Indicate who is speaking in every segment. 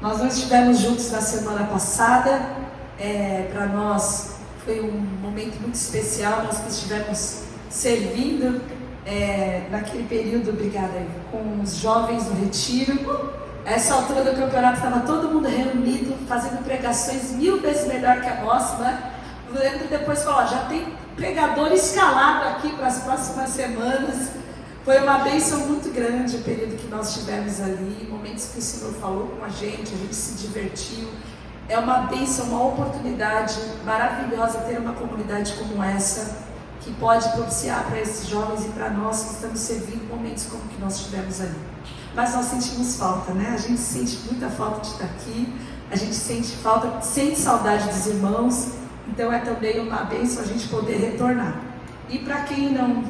Speaker 1: Nós não estivemos juntos na semana passada, para nós foi um momento muito especial, nós que estivemos servindo naquele período, obrigada, com os jovens no retiro. Essa altura do campeonato estava todo mundo reunido, fazendo pregações 1000 vezes melhor que a nossa, né? O Leandro depois falou, já tem pregador escalado aqui para as próximas semanas. Foi uma bênção muito grande o período que nós tivemos ali, momentos que o Senhor falou com a gente se divertiu. É uma bênção, uma oportunidade maravilhosa ter uma comunidade como essa, que pode propiciar para esses jovens e para nós que estamos servindo momentos como que nós tivemos ali. Mas nós sentimos falta, né? A gente sente muita falta de estar aqui, a gente sente saudade dos irmãos, então é também uma bênção a gente poder retornar. E para quem não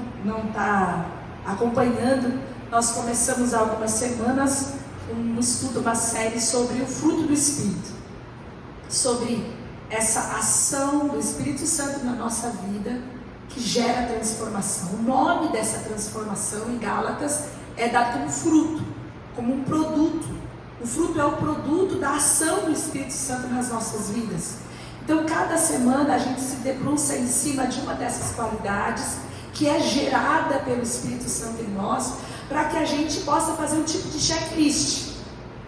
Speaker 1: está acompanhando, nós começamos há algumas semanas um estudo, uma série sobre o fruto do Espírito, sobre essa ação do Espírito Santo na nossa vida que gera transformação. O nome dessa transformação em Gálatas é dado como fruto, como um produto. O fruto é o produto da ação do Espírito Santo nas nossas vidas. Então cada semana a gente se debruça em cima de uma dessas qualidades que é gerada pelo Espírito Santo em nós, para que a gente possa fazer um tipo de checklist.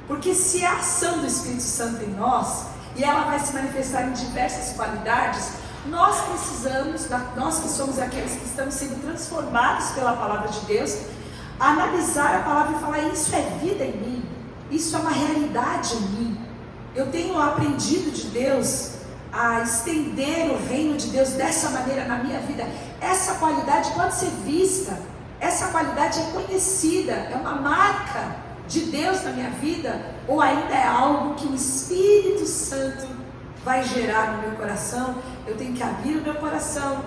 Speaker 1: Porque se a ação do Espírito Santo em nós, e ela vai se manifestar em diversas qualidades, nós precisamos, nós que somos aqueles que estamos sendo transformados pela palavra de Deus, analisar a palavra e falar, isso é vida em mim, isso é uma realidade em mim. Eu tenho aprendido de Deus a estender o reino de Deus dessa maneira na minha vida. Essa qualidade pode ser vista, essa qualidade é conhecida, é uma marca de Deus na minha vida, ou ainda é algo que o Espírito Santo vai gerar no meu coração. Eu tenho que abrir o meu coração,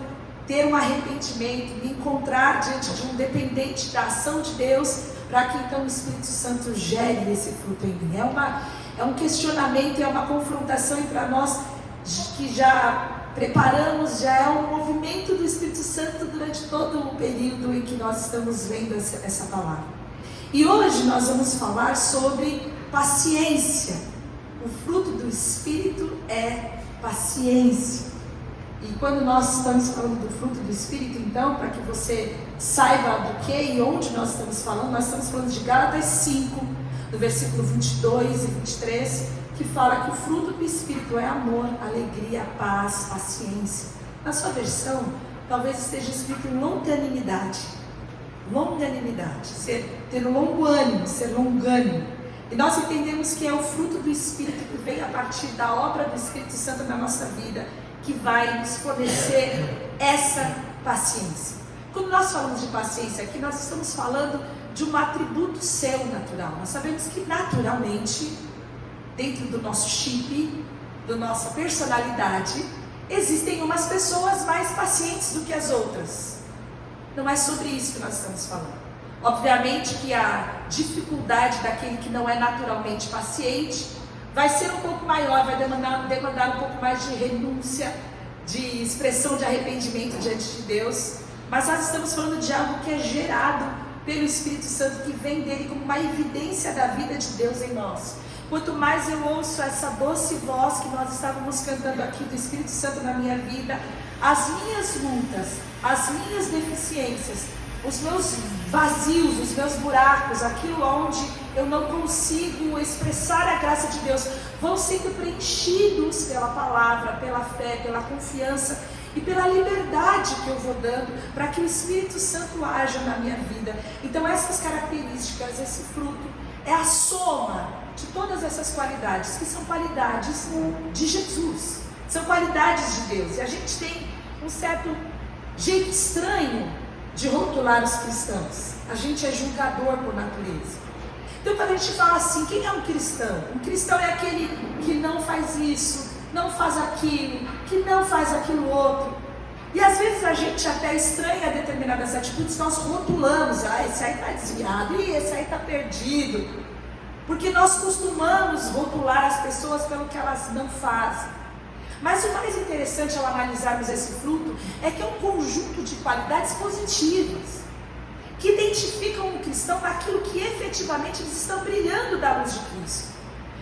Speaker 1: ter um arrependimento, me encontrar diante de um dependente da ação de Deus, para que então o Espírito Santo gere esse fruto em mim. É um questionamento, é uma confrontação, e para nós que já preparamos, já é um movimento do Espírito Santo durante todo o período em que nós estamos vendo essa palavra. E hoje nós vamos falar sobre paciência. O fruto do Espírito é paciência. E quando nós estamos falando do fruto do Espírito, então, para que você saiba do que e onde nós estamos falando de Gálatas 5, no versículo 22 e 23, que fala que o fruto do Espírito é amor, alegria, paz, paciência. Na sua versão, talvez esteja escrito longanimidade. Longanimidade, ter um longo ânimo, ser longânimo. E nós entendemos que é o fruto do Espírito que vem a partir da obra do Espírito Santo na nossa vida, que vai nos fornecer essa paciência. Quando nós falamos de paciência aqui, nós estamos falando de um atributo seu natural. Nós sabemos que naturalmente, dentro do nosso chip, da nossa personalidade, existem umas pessoas mais pacientes do que as outras. Não é sobre isso que nós estamos falando. Obviamente que a dificuldade daquele que não é naturalmente paciente vai ser um pouco maior, vai demandar um pouco mais de renúncia, de expressão de arrependimento diante de Deus. Mas nós estamos falando de algo que é gerado pelo Espírito Santo, que vem dele como uma evidência da vida de Deus em nós. Quanto mais eu ouço essa doce voz que nós estávamos cantando aqui do Espírito Santo na minha vida, as minhas lutas, as minhas deficiências, os meus vazios, os meus buracos, aquilo onde eu não consigo expressar a graça de Deus, vão sendo preenchidos pela palavra, pela fé, pela confiança e pela liberdade que eu vou dando para que o Espírito Santo haja na minha vida. Então essas características, esse fruto, é a soma de todas essas qualidades, que são qualidades de Jesus, são qualidades de Deus. E a gente tem um certo jeito estranho de rotular os cristãos. A gente é julgador por natureza. Então quando a gente fala assim, quem é um cristão? Um cristão é aquele que não faz isso, não faz aquilo, que não faz aquilo outro. E às vezes a gente até estranha determinadas atitudes, nós rotulamos, esse aí está desviado, esse aí está perdido. Porque nós costumamos rotular as pessoas pelo que elas não fazem. Mas o mais interessante ao analisarmos esse fruto é que é um conjunto de qualidades positivas, que identificam um cristão naquilo que efetivamente eles estão brilhando da luz de Cristo.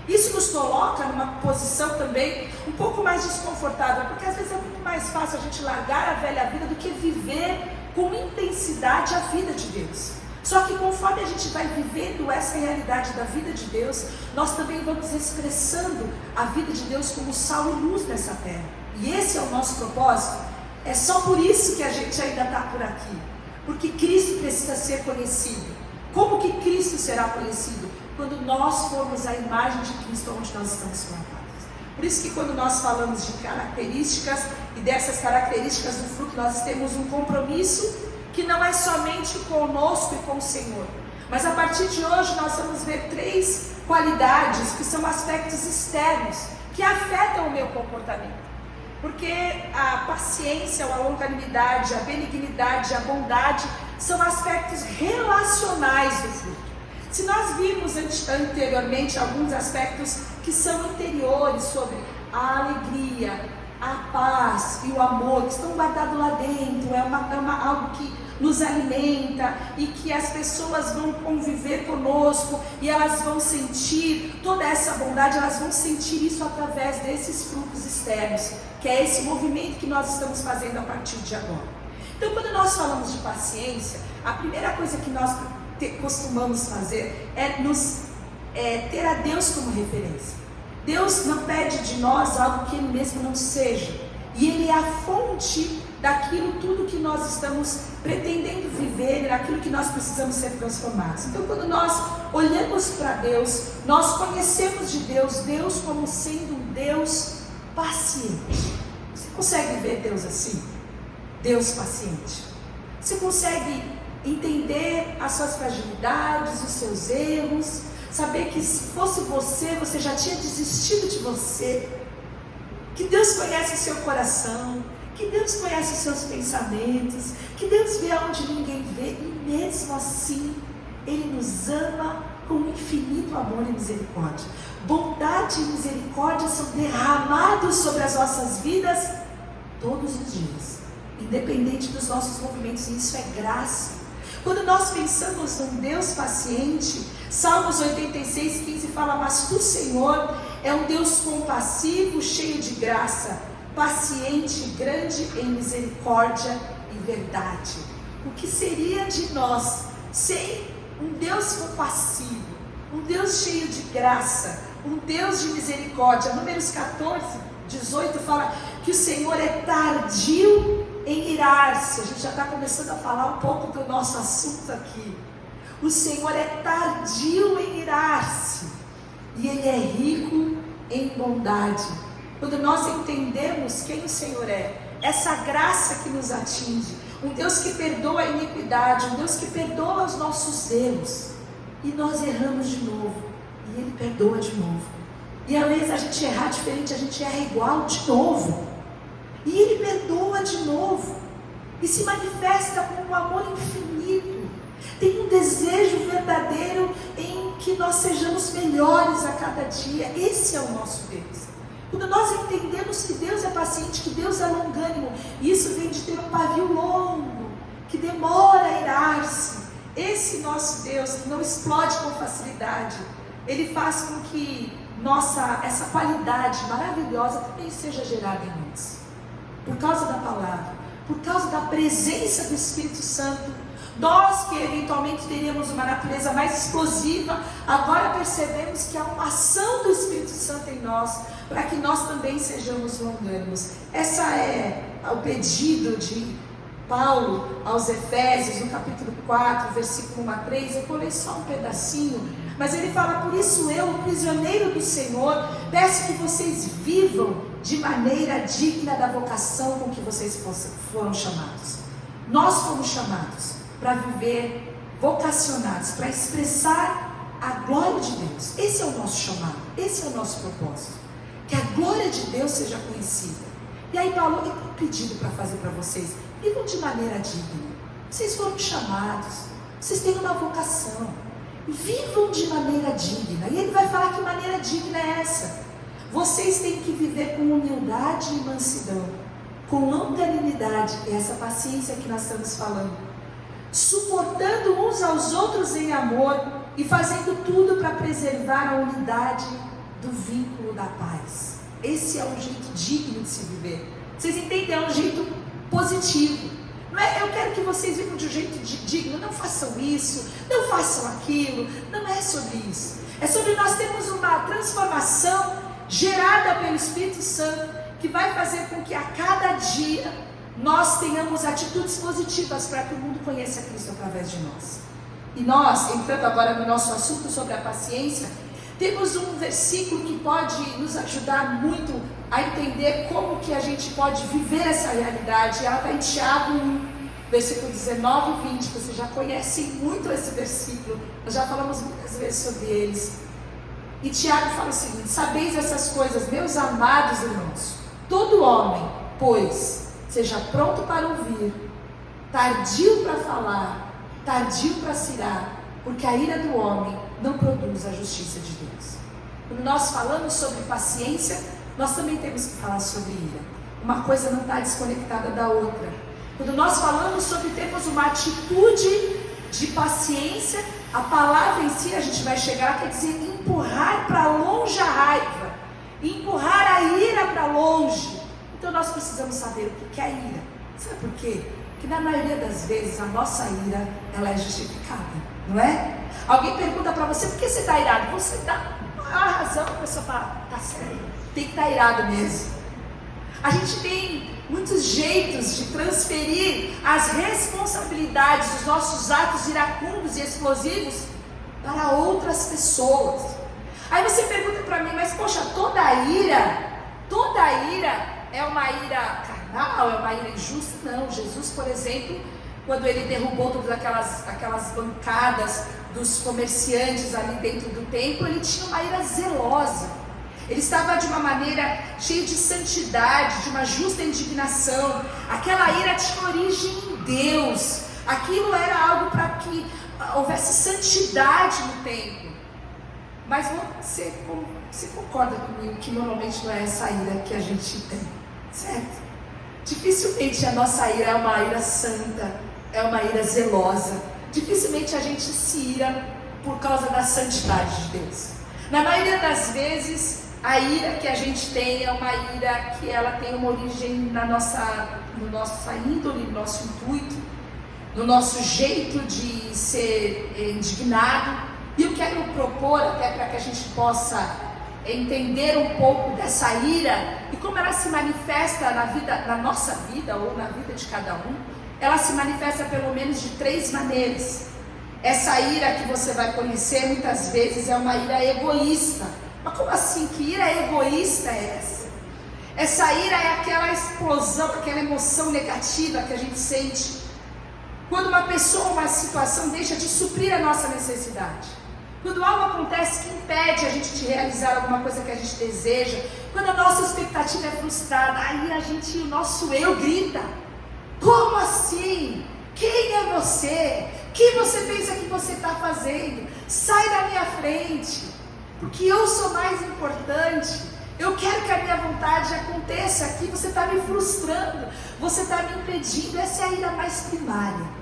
Speaker 1: Isso nos coloca numa posição também um pouco mais desconfortável, porque às vezes é muito mais fácil a gente largar a velha vida do que viver com intensidade a vida de Deus. Só que conforme a gente vai vivendo essa realidade da vida de Deus, nós também vamos expressando a vida de Deus como sal e luz nessa terra. E esse é o nosso propósito. É só por isso que a gente ainda está por aqui. Porque Cristo precisa ser conhecido. Como que Cristo será conhecido? Quando nós formos a imagem de Cristo onde nós estamos colocados. Por isso que quando nós falamos de características, e dessas características do fruto, nós temos um compromisso que não é somente conosco e com o Senhor, mas a partir de hoje nós vamos ver 3 qualidades que são aspectos externos que afetam o meu comportamento, porque a paciência, a longanimidade, a benignidade, a bondade são aspectos relacionais do fruto. Se nós vimos anteriormente alguns aspectos que são interiores, sobre a alegria, a paz e o amor que estão guardados lá dentro, algo que nos alimenta e que as pessoas vão conviver conosco e elas vão sentir toda essa bondade, elas vão sentir isso através desses frutos externos, que é esse movimento que nós estamos fazendo a partir de agora. Então, quando nós falamos de paciência, a primeira coisa que nós costumamos fazer é ter a Deus como referência. Deus não pede de nós algo que Ele mesmo não seja, e Ele é a fonte daquilo tudo que nós estamos pretendendo viver, daquilo que nós precisamos ser transformados. Então, quando nós olhamos para Deus, nós conhecemos de Deus, Deus como sendo um Deus paciente. Você consegue ver Deus assim? Deus paciente. Você consegue entender as suas fragilidades, os seus erros, saber que se fosse você, você já tinha desistido de você, que Deus conhece o seu coração, que Deus conhece os seus pensamentos, que Deus vê onde ninguém vê, e mesmo assim, Ele nos ama com infinito amor e misericórdia. Bondade e misericórdia são derramados sobre as nossas vidas todos os dias, independente dos nossos movimentos, e isso é graça. Quando nós pensamos num Deus paciente, Salmos 86:15 fala: mas tu, Senhor, é um Deus compassivo, cheio de graça, paciente, grande em misericórdia e verdade. O que seria de nós sem um Deus compassivo, um Deus cheio de graça, um Deus de misericórdia? Números 14:18 fala que o Senhor é tardio em irar-se. A gente já está começando a falar um pouco do nosso assunto aqui. O Senhor é tardio em irar-se e Ele é rico em bondade. Quando nós entendemos quem o Senhor é, essa graça que nos atinge, um Deus que perdoa a iniquidade, um Deus que perdoa os nossos erros, e nós erramos de novo, e Ele perdoa de novo, e ao invés a gente errar diferente, a gente erra igual de novo, e Ele perdoa de novo, e se manifesta com um amor infinito. Tem um desejo verdadeiro em que nós sejamos melhores a cada dia. Esse é o nosso Deus. Quando nós entendemos que Deus é paciente, que Deus é longânimo, isso vem de ter um pavio longo, que demora a irar-se. Esse nosso Deus, que não explode com facilidade, Ele faz com que essa qualidade maravilhosa também seja gerada em nós. Por causa da palavra, por causa da presença do Espírito Santo. Nós que eventualmente teríamos uma natureza mais explosiva, agora percebemos que há uma ação do Espírito Santo em nós, para que nós também sejamos longânimos. Essa é o pedido de Paulo aos Efésios, no capítulo 4, versículo 1 a 3, eu colei só um pedacinho, mas ele fala: por isso eu, o prisioneiro do Senhor, peço que vocês vivam de maneira digna da vocação com que vocês foram chamados. Nós fomos chamados para viver vocacionados, para expressar a glória de Deus. Esse é o nosso chamado, esse é o nosso propósito, que a glória de Deus seja conhecida. E aí Paulo tem um pedido para fazer para vocês: vivam de maneira digna. Vocês foram chamados, vocês têm uma vocação, vivam de maneira digna. E ele vai falar que maneira digna é essa. Vocês têm que viver com humildade e mansidão, com longanimidade, que é essa paciência que nós estamos falando, suportando uns aos outros em amor e fazendo tudo para preservar a unidade do vínculo da paz. Esse é um jeito digno de se viver. Vocês entendem? É um jeito positivo. Não é, eu quero que vocês vivam de um jeito digno. Não façam isso, não façam aquilo. Não é sobre isso. É sobre nós termos uma transformação gerada pelo Espírito Santo, que vai fazer com que a cada dia nós tenhamos atitudes positivas para que o mundo conheça Cristo através de nós. E nós, entrando agora no nosso assunto sobre a paciência, temos um versículo que pode nos ajudar muito a entender como que a gente pode viver essa realidade. Ela está em Tiago 1, versículo 19 e 20. Vocês já conhecem muito esse versículo, nós já falamos muitas vezes sobre eles. E Tiago fala o seguinte: sabeis essas coisas, meus amados irmãos, todo homem, pois, seja pronto para ouvir, tardio para falar, tardio para se irar, porque a ira do homem não produz a justiça de Deus. Quando nós falamos sobre paciência, nós também temos que falar sobre ira. Uma coisa não está desconectada da outra. Quando nós falamos sobre termos uma atitude de paciência, a palavra em si, a gente vai chegar, quer dizer empurrar para longe a raiva, empurrar a ira para longe. Então nós precisamos saber o que é a ira. Sabe por quê? Porque na maioria das vezes a nossa ira, ela é justificada, não é? Alguém pergunta para você: por que você está irado? Você dá a razão, a pessoa fala: tá certo, tem que estar irado mesmo. A gente tem muitos jeitos de transferir as responsabilidades dos nossos atos iracundos e explosivos para outras pessoas. Aí você pergunta para mim: mas poxa, toda ira é uma ira carnal, é uma ira injusta? Não. Jesus, por exemplo, quando ele derrubou todas aquelas bancadas dos comerciantes ali dentro do templo, ele tinha uma ira zelosa. Ele estava de uma maneira cheia de santidade, de uma justa indignação. Aquela ira tinha origem em Deus. Aquilo era algo para que houvesse santidade no templo. Mas você concorda comigo que normalmente não é essa ira que a gente tem, certo? Dificilmente a nossa ira é uma ira santa, é uma ira zelosa. Dificilmente a gente se ira por causa da santidade de Deus. Na maioria das vezes, a ira que a gente tem é uma ira que ela tem uma origem no nossa índole, no nosso intuito, no nosso jeito de ser indignado. E eu quero propor, até para que a gente possa entender um pouco dessa ira e como ela se manifesta na nossa vida ou na vida de cada um. Ela se manifesta pelo menos de 3 maneiras. Essa ira que você vai conhecer muitas vezes é uma ira egoísta. Mas como assim? Que ira egoísta é essa? Essa ira é aquela explosão, aquela emoção negativa que a gente sente quando uma pessoa ou uma situação deixa de suprir a nossa necessidade. Quando algo acontece que impede a gente de realizar alguma coisa que a gente deseja, quando a nossa expectativa é frustrada, aí o nosso eu grita: como assim? Quem é você? O que você pensa que você está fazendo? Sai da minha frente, porque eu sou mais importante. Eu quero que a minha vontade aconteça aqui. Você está me frustrando, você está me impedindo. Essa é a ira mais primária.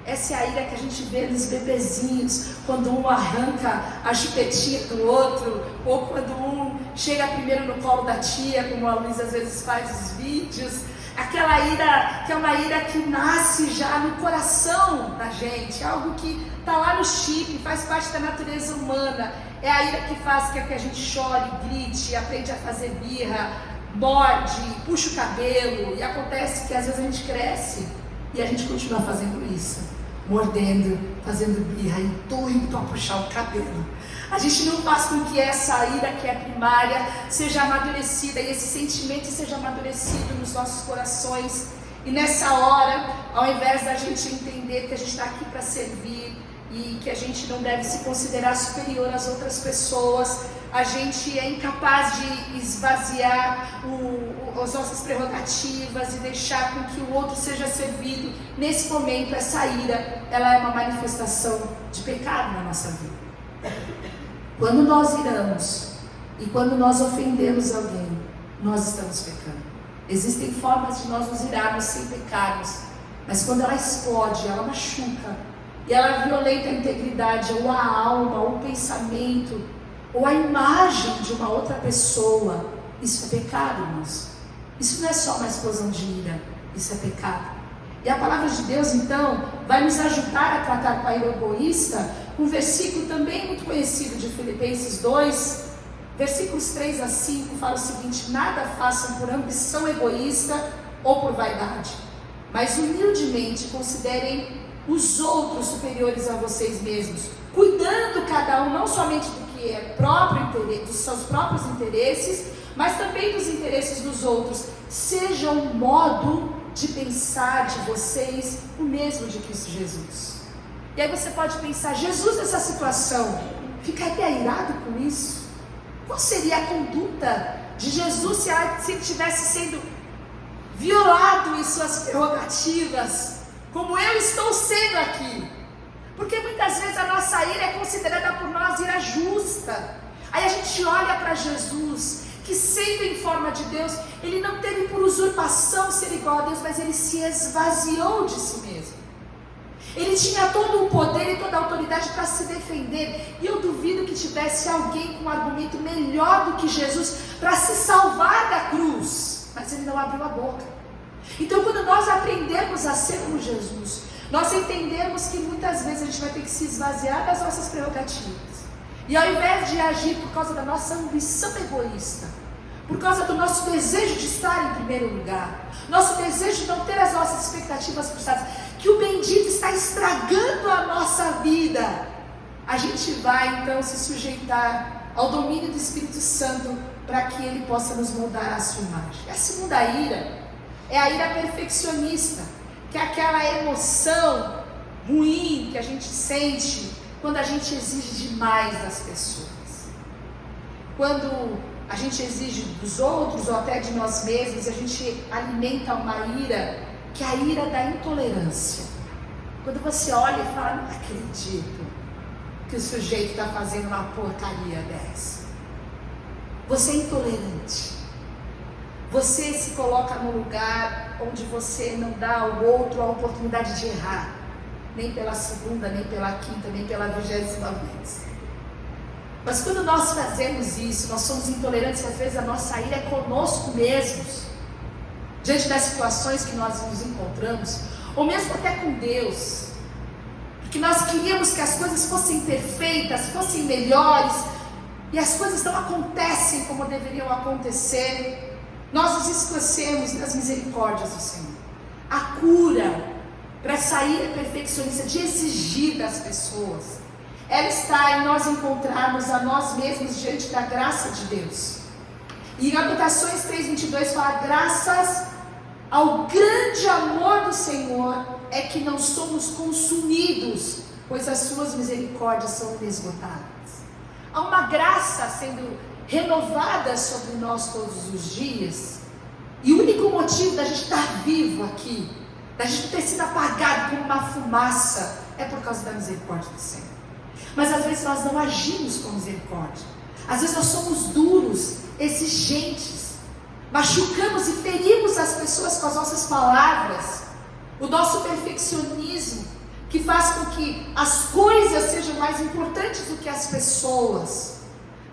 Speaker 1: Essa é a ira que a gente vê nos bebezinhos, quando um arranca a chupetinha do outro, ou quando um chega primeiro no colo da tia, como a Luísa às vezes faz os vídeos. Aquela ira que é uma ira que nasce já no coração da gente, algo que está lá no chip, faz parte da natureza humana. É a ira que faz que a gente chore, grite, aprende a fazer birra, morde, puxa o cabelo, e acontece que às vezes a gente cresce e a gente continua fazendo isso, mordendo, fazendo birra e doido para puxar o cabelo. A gente não faz com que essa ira que é primária seja amadurecida e esse sentimento seja amadurecido nos nossos corações. E nessa hora, ao invés da gente entender que a gente está aqui para servir e que a gente não deve se considerar superior às outras pessoas, a gente é incapaz de esvaziar as nossas prerrogativas e deixar com que o outro seja servido. Nesse momento, essa ira, ela é uma manifestação de pecado na nossa vida. Quando nós iramos e quando nós ofendemos alguém, nós estamos pecando. Existem formas de nós nos irarmos sem pecarmos, mas quando ela explode, ela machuca, e ela violenta a integridade, ou a alma, ou o pensamento ou a imagem de uma outra pessoa, isso é pecado, irmãos. Isso não é só uma explosão de ira, isso é pecado. E a palavra de Deus, então, vai nos ajudar a tratar com a ira egoísta, um versículo também muito conhecido de Filipenses 2, versículos 3 a 5, fala o seguinte: nada façam por ambição egoísta ou por vaidade, mas humildemente considerem os outros superiores a vocês mesmos, cuidando cada um não somente do que é próprio interesse, dos seus próprios interesses, mas também dos interesses dos outros. Seja o modo de pensar de vocês o mesmo de Cristo Jesus. E aí você pode pensar: Jesus nessa situação ficaria irado com isso? Qual seria a conduta de Jesus se ele estivesse sendo violado em suas prerrogativas, como eu estou sendo aqui? Porque muitas vezes a nossa ira é considerada por nós ira justa. Aí a gente olha para Jesus, que sendo em forma de Deus, ele não teve por usurpação ser igual a Deus, mas ele se esvaziou de si mesmo. Ele tinha todo o poder e toda a autoridade para se defender. E eu duvido que tivesse alguém com um argumento melhor do que Jesus para se salvar da cruz. Mas ele não abriu a boca. Então, quando nós aprendermos a ser como Jesus, nós entendermos que muitas vezes a gente vai ter que se esvaziar das nossas prerrogativas. E ao invés de agir por causa da nossa ambição egoísta, por causa do nosso desejo de estar em primeiro lugar, nosso desejo de não ter as nossas expectativas frustradas, que o bendito está estragando a nossa vida, a gente vai então se sujeitar ao domínio do Espírito Santo para que ele possa nos moldar à sua imagem. A segunda ira é a ira perfeccionista, que é aquela emoção ruim que a gente sente quando a gente exige demais das pessoas. Quando a gente exige dos outros ou até de nós mesmos, a gente alimenta uma ira, que é a ira da intolerância. Quando você olha e fala: não acredito que o sujeito está fazendo uma porcaria dessa. Você é intolerante. Você se coloca num lugar onde você não dá ao outro a oportunidade de errar, nem pela segunda, nem pela quinta, nem pela 20ª vez. Mas quando nós fazemos isso, nós somos intolerantes, às vezes a nossa ira é conosco mesmos, diante das situações que nós nos encontramos, ou mesmo até com Deus, porque nós queríamos que as coisas fossem perfeitas, fossem melhores, e as coisas não acontecem como deveriam acontecer. Nós nos esquecemos das misericórdias do Senhor. A cura para essa ira perfeccionista de exigir das pessoas, ela está em nós encontrarmos a nós mesmos diante da graça de Deus. E em Lamentações 3:22 fala: graças ao grande amor do Senhor é que não somos consumidos, pois as suas misericórdias são inesgotáveis. Há uma graça sendo renovada sobre nós todos os dias, e o único motivo da gente estar vivo aqui, da gente não ter sido apagado como uma fumaça, é por causa da misericórdia do Senhor. Mas às vezes nós não agimos com misericórdia. Às vezes nós somos duros, exigentes, machucamos e ferimos as pessoas com as nossas palavras. O nosso perfeccionismo, que faz com que as coisas sejam mais importantes do que as pessoas.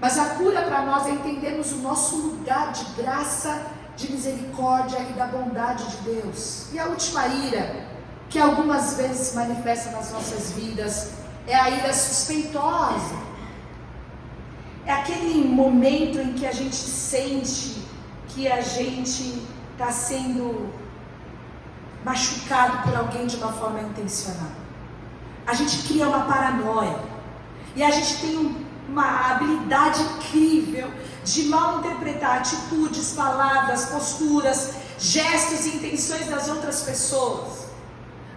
Speaker 1: Mas a cura para nós é entendermos o nosso lugar de graça, de misericórdia e da bondade de Deus. E a última ira, que algumas vezes se manifesta nas nossas vidas, é a ira suspeitosa. É aquele momento em que a gente sente que a gente está sendo machucado por alguém de uma forma intencional. A gente cria uma paranoia, e a gente tem uma habilidade incrível de mal interpretar atitudes, palavras, posturas, gestos e intenções das outras pessoas.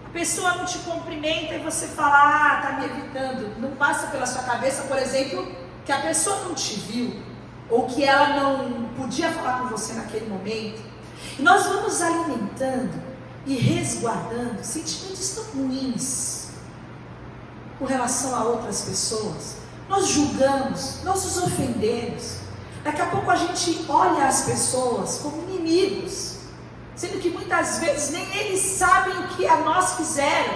Speaker 1: A pessoa não te cumprimenta e você fala: está me evitando. Não passa pela sua cabeça, por exemplo, que a pessoa não te viu, ou que ela não podia falar com você naquele momento. E nós vamos alimentando e resguardando sentimentos tão ruins com relação a outras pessoas. Nós julgamos, nós nos ofendemos. Daqui a pouco a gente olha as pessoas como inimigos, sendo que muitas vezes nem eles sabem o que a nós fizeram.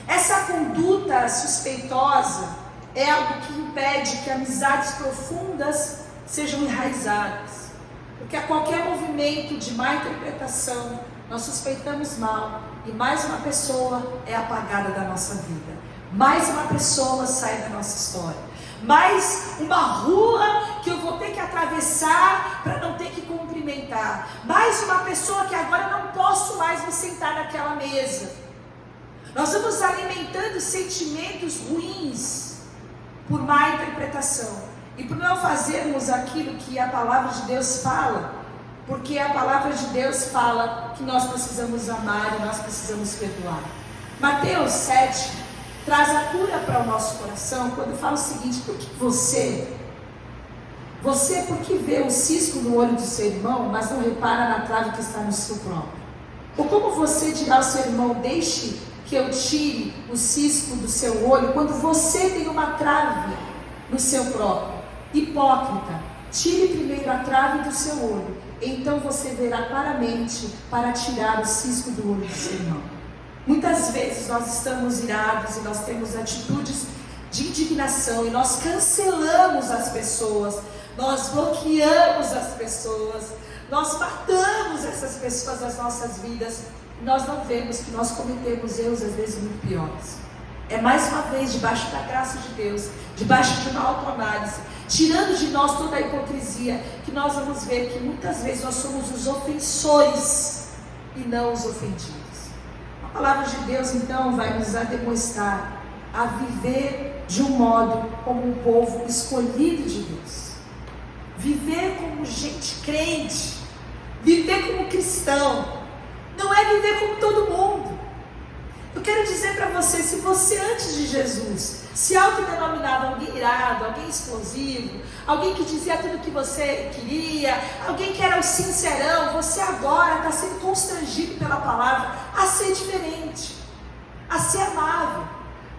Speaker 1: Essa conduta suspeitosa, é algo que impede que amizades profundas sejam enraizadas. Porque a qualquer movimento de má interpretação, nós suspeitamos mal e mais uma pessoa é apagada da nossa vida. Mais uma pessoa sai da nossa história. Mais uma rua que eu vou ter que atravessar para não ter que cumprimentar. Mais uma pessoa que agora não posso mais me sentar naquela mesa. Nós vamos alimentando sentimentos ruins por má interpretação e por não fazermos aquilo que a palavra de Deus fala, porque a palavra de Deus fala que nós precisamos amar e nós precisamos perdoar. Mateus 7 traz a cura para o nosso coração quando fala o seguinte: por que você por que vê o cisco no olho do seu irmão, mas não repara na trave que está no seu próprio? Ou como você dirá ao seu irmão: deixe que eu tire o cisco do seu olho, quando você tem uma trave no seu próprio? Hipócrita, tire primeiro a trave do seu olho, então você verá claramente para tirar o cisco do olho do seu irmão. Muitas vezes nós estamos irados e nós temos atitudes de indignação e nós cancelamos as pessoas, nós bloqueamos as pessoas, nós matamos essas pessoas das nossas vidas. Nós não vemos que nós cometemos erros às vezes muito piores. É mais uma vez debaixo da graça de Deus, debaixo de uma autoanálise, tirando de nós toda a hipocrisia, que nós vamos ver que muitas vezes nós somos os ofensores e não os ofendidos. A palavra de Deus então vai nos demonstrar a viver de um modo como um povo escolhido de Deus. Viver como gente crente, viver como cristão, não é viver como todo mundo. Eu quero dizer para você, se você antes de Jesus se autodenominava alguém irado, alguém explosivo, alguém que dizia tudo o que você queria, alguém que era o sincerão, você agora está sendo constrangido pela palavra a ser diferente, a ser amável.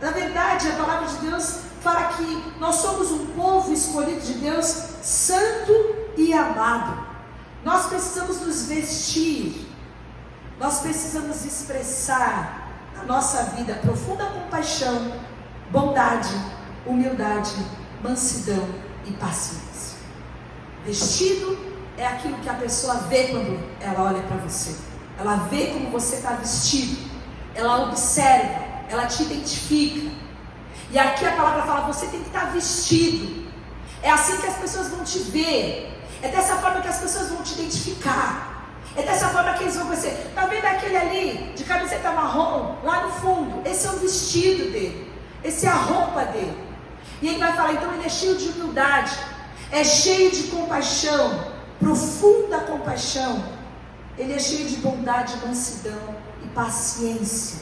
Speaker 1: Na verdade, a palavra de Deus fala que nós somos um povo escolhido de Deus, santo e amado. Nós precisamos nos vestir, nós precisamos expressar na nossa vida profunda compaixão, bondade, humildade, mansidão e paciência. Vestido é aquilo que a pessoa vê quando ela olha para você. Ela vê como você está vestido, ela observa, ela te identifica. E aqui a palavra fala: você tem que estar vestido. É assim que as pessoas vão te ver. É dessa forma que as pessoas vão te identificar. É dessa forma que eles vão conhecer. Está vendo aquele ali de camiseta marrom lá no fundo? Esse é o vestido dele, essa é a roupa dele. E ele vai falar: então ele é cheio de humildade, é cheio de compaixão, profunda compaixão. Ele é cheio de bondade, mansidão e paciência.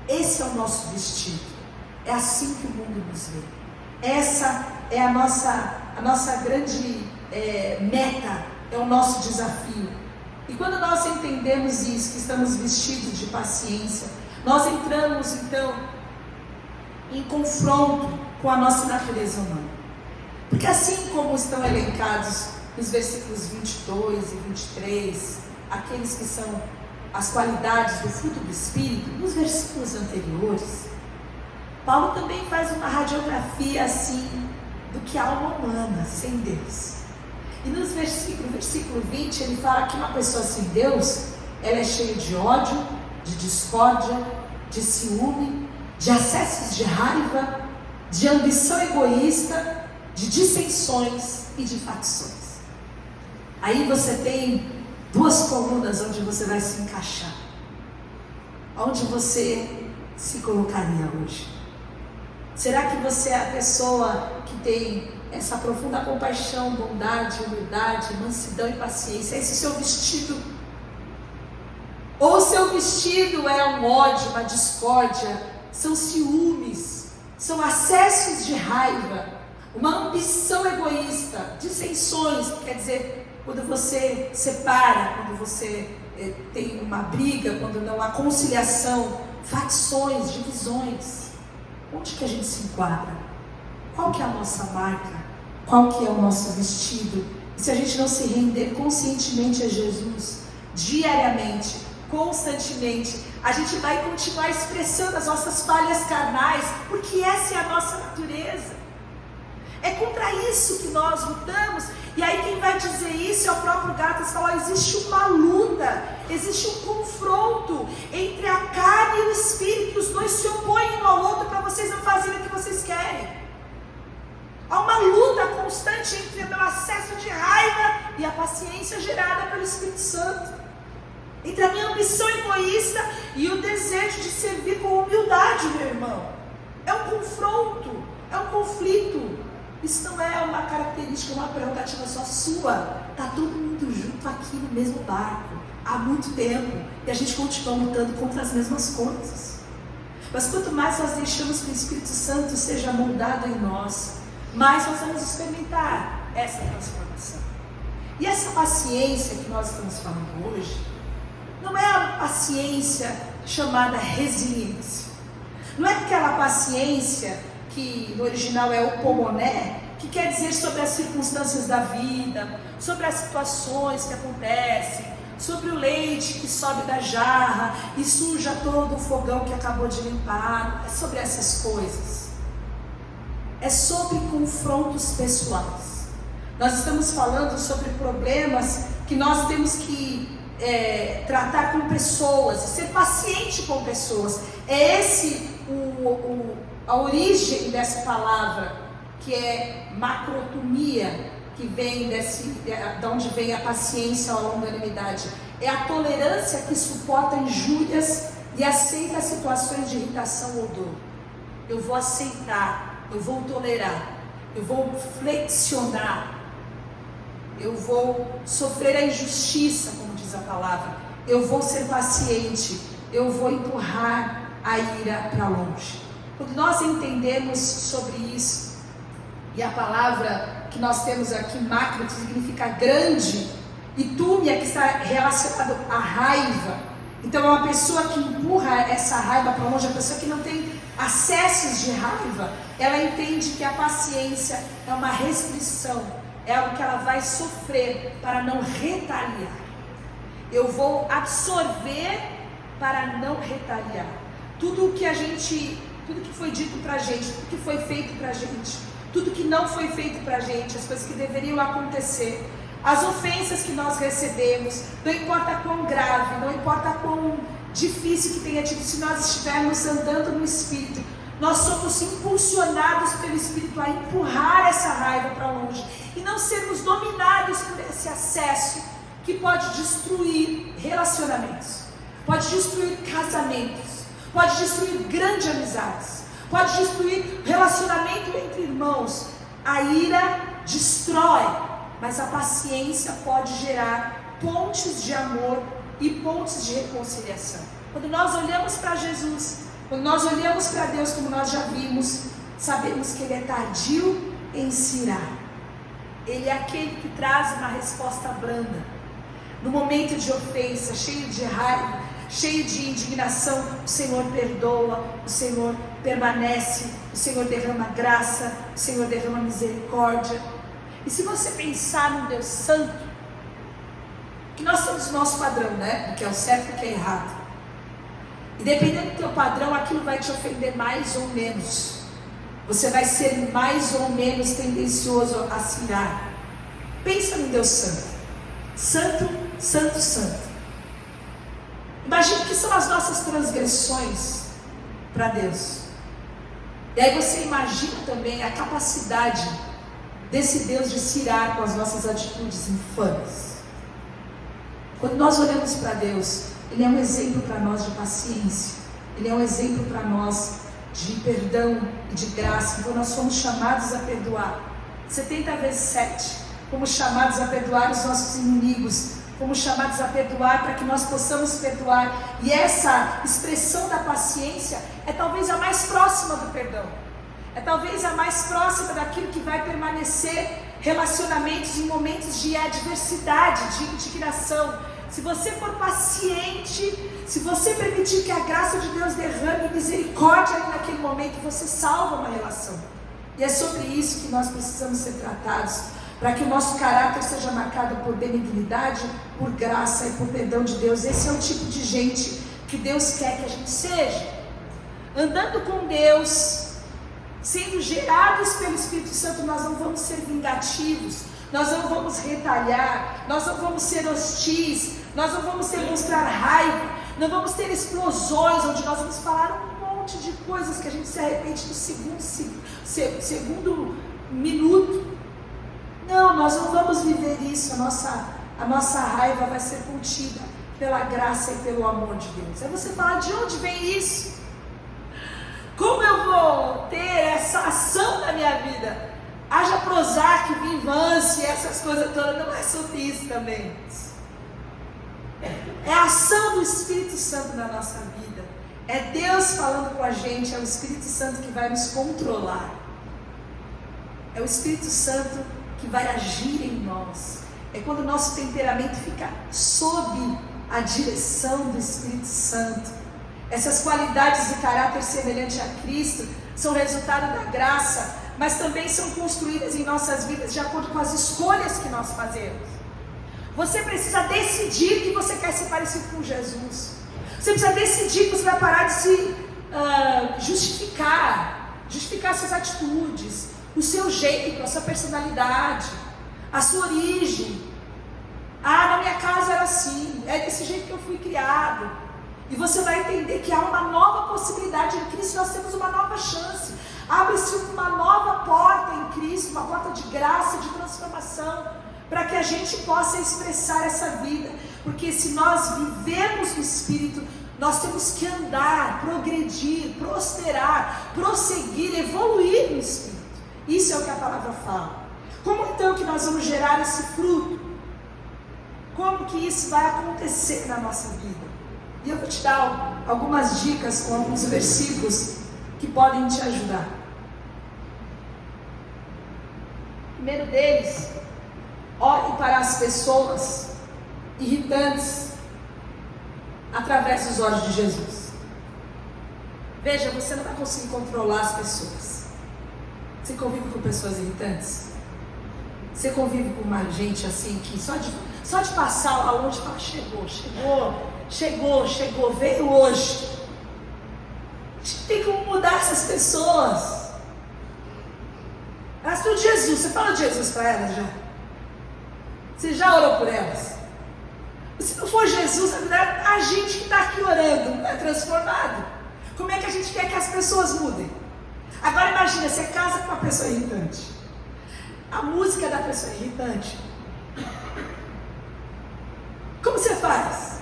Speaker 1: Esse é o nosso vestido. É assim que o mundo nos vê. Essa é a nossa grande meta, é o nosso desafio. E quando nós entendemos isso, que estamos vestidos de paciência, nós entramos então em confronto com a nossa natureza humana. Porque assim como estão elencados nos versículos 22 e 23, aqueles que são as qualidades do fruto do Espírito, nos versículos anteriores, Paulo também faz uma radiografia assim do que a alma humana sem Deus. E no versículo 20, ele fala que uma pessoa sem Deus, ela é cheia de ódio, de discórdia, de ciúme, de acessos de raiva, de ambição egoísta, de dissensões e de facções. Aí você tem duas colunas onde você vai se encaixar. Onde você se colocaria hoje? Será que você é a pessoa que tem essa profunda compaixão, bondade, humildade, mansidão e paciência? Esse é o seu vestido? Ou o seu vestido é um ódio, uma discórdia, são ciúmes, são acessos de raiva, uma ambição egoísta, dissensões, quer dizer, quando você separa, quando você tem uma briga, quando não há conciliação, facções, divisões. Onde que a gente se enquadra? Qual que é a nossa marca? Qual que é o nosso vestido? E se a gente não se render conscientemente a Jesus, diariamente, constantemente, a gente vai continuar expressando as nossas falhas carnais, porque essa é a nossa natureza. É contra isso que nós lutamos. E aí quem vai dizer isso é o próprio Gálatas, fala, existe uma luta, existe um confronto entre a carne e o espírito, os dois se opõem um ao outro para vocês não fazerem o que vocês querem. Há uma luta constante entre o meu acesso de raiva e a paciência gerada pelo Espírito Santo, entre a minha ambição egoísta e o desejo de servir com humildade, meu irmão. É um confronto, é um conflito. Isso não é uma característica, uma prerrogativa só sua. Está todo mundo junto aqui no mesmo barco há muito tempo e a gente continua lutando contra as mesmas coisas. Mas quanto mais nós deixamos que o Espírito Santo seja moldado em nós, mais nós vamos experimentar essa transformação. E essa paciência que nós estamos falando hoje não é a paciência chamada resiliência. Não é aquela paciência que no original é o pomoné, que quer dizer sobre as circunstâncias da vida, sobre as situações que acontecem, sobre o leite que sobe da jarra e suja todo o fogão que acabou de limpar. É sobre essas coisas. É sobre confrontos pessoais. Nós estamos falando sobre problemas que nós temos que tratar com pessoas, ser paciente com pessoas. É esse a origem dessa palavra, que é macrotomia, que vem de onde vem a paciência ou a longanimidade. É a tolerância que suporta injúrias e aceita situações de irritação ou dor. Eu vou aceitar, eu vou tolerar, eu vou flexionar, eu vou sofrer a injustiça, como diz a palavra, eu vou ser paciente, eu vou empurrar a ira para longe. Quando nós entendemos sobre isso, e a palavra que nós temos aqui, macro, que significa grande, e túmia, que está relacionado à raiva. Então é uma pessoa que empurra essa raiva para longe, a pessoa que não tem acessos de raiva, ela entende que a paciência é uma restrição, é algo que ela vai sofrer para não retaliar. Eu vou absorver para não retaliar. Tudo que foi dito pra gente, tudo que foi feito pra gente, tudo que não foi feito pra gente, as coisas que deveriam acontecer, as ofensas que nós recebemos, não importa quão grave, não importa quão difícil que tenha tido, se nós estivermos andando no Espírito, nós somos impulsionados pelo Espírito a empurrar essa raiva para longe e não sermos dominados por esse acesso que pode destruir relacionamentos, pode destruir casamentos, pode destruir grandes amizades, pode destruir relacionamento entre irmãos. A ira destrói, mas a paciência pode gerar pontes de amor e pontes de reconciliação. Quando nós olhamos para Jesus, quando nós olhamos para Deus, como nós já vimos, sabemos que Ele é tardio em se irar. Ele é aquele que traz uma resposta branda. No momento de ofensa, cheio de raiva, cheio de indignação, o Senhor perdoa, o Senhor permanece, o Senhor derrama graça, o Senhor derrama misericórdia. E se você pensar num Deus santo, que nós temos o nosso padrão, né? O que é o certo e o que é errado. E dependendo do teu padrão, aquilo vai te ofender mais ou menos. Você vai ser mais ou menos tendencioso a se irar. Pensa num Deus santo. Santo, santo, santo. Imagina o que são as nossas transgressões para Deus. E aí você imagina também a capacidade desse Deus de se irar com as nossas atitudes infames. Quando nós olhamos para Deus, Ele é um exemplo para nós de paciência. Ele é um exemplo para nós de perdão e de graça. Então nós fomos chamados a perdoar 70 vezes 7. Fomos chamados a perdoar os nossos inimigos. Fomos chamados a perdoar para que nós possamos perdoar. E essa expressão da paciência é talvez a mais próxima do perdão. É talvez a mais próxima daquilo que vai permanecer relacionamentos em momentos de adversidade, de indignação. Se você for paciente, se você permitir que a graça de Deus derrame misericórdia ali naquele momento, você salva uma relação. E é sobre isso que nós precisamos ser tratados, para que o nosso caráter seja marcado por benignidade, por graça e por perdão de Deus. Esse é o tipo de gente que Deus quer que a gente seja. Andando com Deus, sendo gerados pelo Espírito Santo, nós não vamos ser vingativos, nós não vamos retalhar, nós não vamos ser hostis, nós não vamos demonstrar raiva, não vamos ter explosões onde nós vamos falar um monte de coisas que a gente se arrepende no segundo minuto. Não, nós não vamos viver isso. A nossa raiva vai ser contida pela graça e pelo amor de Deus. Aí você fala, de onde vem isso? Como eu vou ter essa ação na minha vida? Haja Prozac, Vivance, essas coisas todas, não é sobre isso também. É a ação do Espírito Santo na nossa vida. É Deus falando com a gente, é o Espírito Santo que vai nos controlar. É o Espírito Santo que vai agir em nós. É quando o nosso temperamento fica sob a direção do Espírito Santo. Essas qualidades de caráter semelhante a Cristo são resultado da graça, mas também são construídas em nossas vidas de acordo com as escolhas que nós fazemos. Você precisa decidir que você quer ser parecido com Jesus. Você precisa decidir que você vai parar de se justificar suas atitudes, o seu jeito, a sua personalidade, a sua origem. Na minha casa era assim, é desse jeito que eu fui criado. E você vai entender que há uma nova possibilidade em Cristo, nós temos uma nova chance. Abre-se uma nova porta em Cristo, uma porta de graça, de transformação, para que a gente possa expressar essa vida. Porque se nós vivermos no Espírito, nós temos que andar, progredir, prosperar, prosseguir, evoluir no Espírito. Isso é o que a palavra fala. Como então que nós vamos gerar esse fruto? Como que isso vai acontecer na nossa vida? E eu vou te dar algumas dicas com alguns versículos que podem te ajudar. O primeiro deles, olhe para as pessoas irritantes através dos olhos de Jesus. Veja, você não vai conseguir controlar as pessoas. Você convive com pessoas irritantes? Você convive com uma gente assim que só de passar lá longe fala, chegou, veio hoje. A gente tem como mudar essas pessoas. Elas estão de Jesus. Você fala de Jesus para elas já? Você já orou por elas? Se não for Jesus, na verdade, a gente que está aqui orando não é transformado. Como é que a gente quer que as pessoas mudem? Agora imagina, você casa com uma pessoa irritante. A música da pessoa irritante. Como você faz?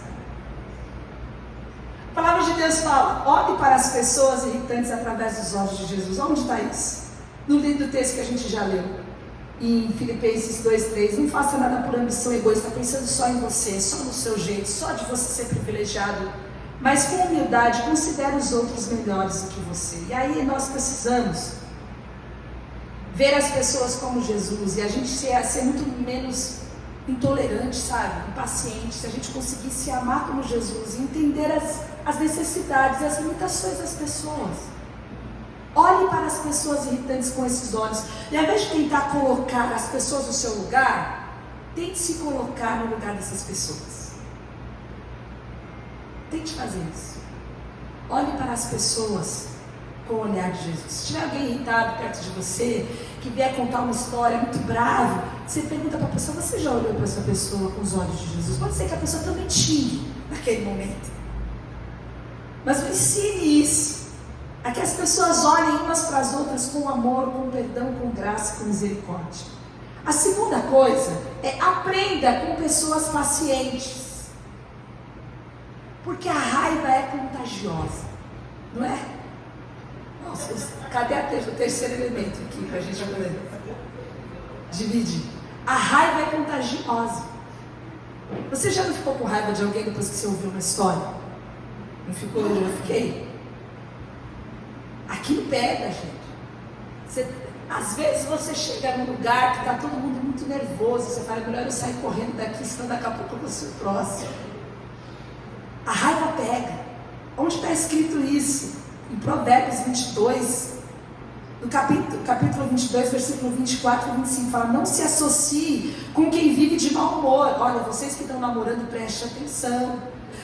Speaker 1: A palavra de Deus fala, olhe para as pessoas irritantes através dos olhos de Jesus. Onde está isso? No livro do texto que a gente já leu. Em Filipenses 2:3, não faça nada por ambição egoísta, pensando só em você, só no seu jeito, só de você ser privilegiado, mas com humildade, considere os outros melhores do que você. E aí nós precisamos ver as pessoas como Jesus, e a gente ser muito menos intolerante, sabe? Impaciente, se a gente conseguisse amar como Jesus, e entender as necessidades, as limitações das pessoas. Olhe para as pessoas irritantes com esses olhos. E ao invés de tentar colocar as pessoas no seu lugar, tente se colocar no lugar dessas pessoas. Tente fazer isso. Olhe para as pessoas com o olhar de Jesus. Se tiver alguém irritado perto de você, que vier contar uma história muito brava, você pergunta para a pessoa, você já olhou para essa pessoa com os olhos de Jesus? Pode ser que a pessoa também xingue naquele momento. Mas não ensine isso. A que as pessoas olhem umas para as outras com amor, com perdão, com graça, com misericórdia. A segunda coisa é aprenda com pessoas pacientes. Porque a raiva é contagiosa, não é? Nossa, cadê o terceiro elemento aqui para a gente poder dividir? A raiva é contagiosa. Você já não ficou com raiva de alguém depois que você ouviu uma história? Não ficou? Eu já fiquei. Aquilo pega, gente. Às vezes você chega num lugar que está todo mundo muito nervoso, você fala, melhor eu sair correndo daqui, senão daqui a pouco eu vou ser o próximo. A raiva pega. Onde está escrito isso? Em Provérbios 22, no capítulo 22, versículo 24 e 25, fala, não se associe com quem vive de mau humor. Olha, vocês que estão namorando, prestem atenção.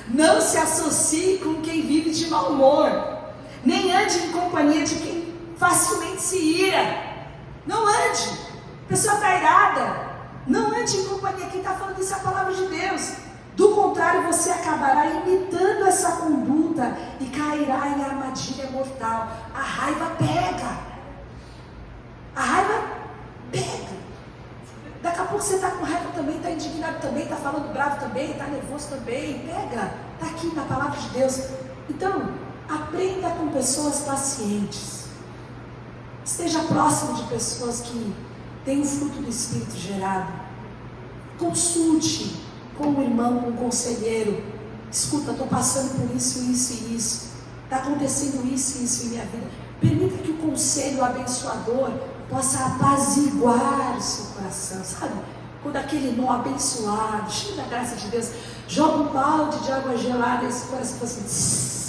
Speaker 1: Não se associe com quem vive de mau humor. Nem ande em companhia de quem facilmente se ira. Não ande. A pessoa está irada. Não ande em companhia. Quem está falando isso é a palavra de Deus. Do contrário, você acabará imitando essa conduta e cairá em armadilha mortal. A raiva pega. A raiva pega. Daqui a pouco você está com raiva também, está indignado também, está falando bravo também, está nervoso também. Pega. Está aqui na palavra de Deus. Então, aprenda com pessoas pacientes. Esteja próximo de pessoas que têm o fruto do Espírito gerado. Consulte com um irmão, com um conselheiro. Escuta, estou passando por isso, isso e isso. Está acontecendo isso e isso em minha vida. Permita que o conselho abençoador possa apaziguar o seu coração. Sabe? Quando aquele irmão abençoado, cheio da graça de Deus, joga um balde de água gelada e esse coração fala assim...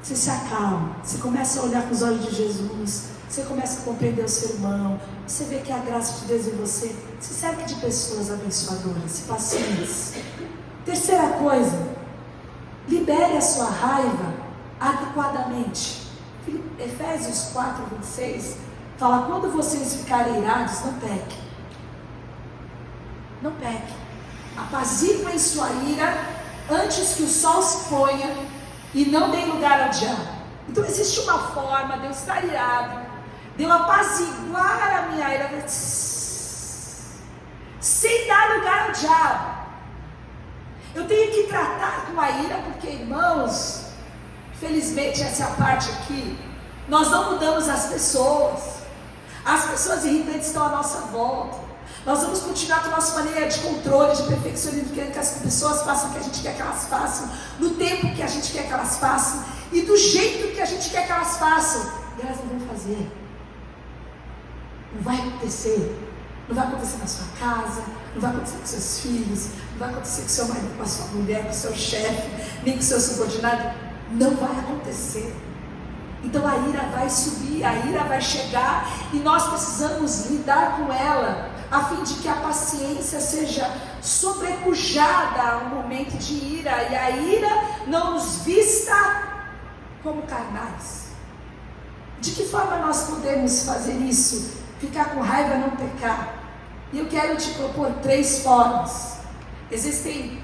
Speaker 1: Você se acalma, você começa a olhar com os olhos de Jesus, você começa a compreender o seu irmão, você vê que a graça de Deus em você, se cerca de pessoas abençoadoras, pacientes. Terceira coisa, libere a sua raiva adequadamente. Efésios 4:26 fala: quando vocês ficarem irados, não pequem. Não pequem. Apaziguem sua ira antes que o sol se ponha e não dê lugar ao diabo. Então existe uma forma de eu estar irado, de eu apaziguar a minha ira, sem dar lugar ao diabo. Eu tenho que tratar com a ira, porque, irmãos, felizmente essa é a parte aqui, nós não mudamos as pessoas irritantes estão à nossa volta. Nós vamos continuar com a nossa maneira de controle, de perfeccionismo, querendo que as pessoas façam o que a gente quer que elas façam, no tempo que a gente quer que elas façam, e do jeito que a gente quer que elas façam, e elas não vão fazer. Não vai acontecer. Não vai acontecer na sua casa, não vai acontecer com seus filhos, não vai acontecer com seu marido, com a sua mulher, com o seu chefe, nem com o seu subordinado. Não vai acontecer. Então a ira vai subir, a ira vai chegar, e nós precisamos lidar com ela, a fim de que a paciência seja sobrepujada a um momento de ira, e a ira não nos vista como carnais. De que forma nós podemos fazer isso? Ficar com raiva e não pecar? E eu quero te propor 3 formas. Existem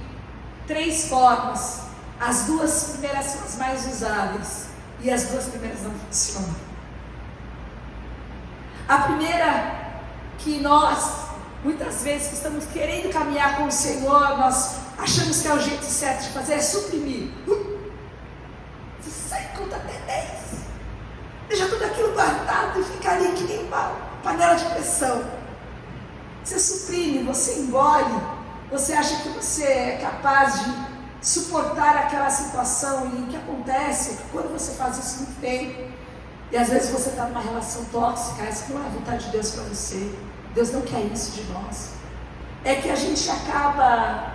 Speaker 1: 3 formas. As 2 primeiras são as mais usáveis, e as 2 primeiras não funcionam. A primeira, que nós, muitas vezes, que estamos querendo caminhar com o Senhor, nós achamos que é o jeito certo de fazer, é suprimir. Você sai e conta até 10. Deixa tudo aquilo guardado e fica ali que nem uma panela de pressão. Você suprime, você engole, você acha que você é capaz de suportar aquela situação, e o que acontece é que quando você faz isso muito tempo, e às vezes você está numa relação tóxica, essa não é a vontade de Deus para você. Deus não quer isso de nós. É que a gente acaba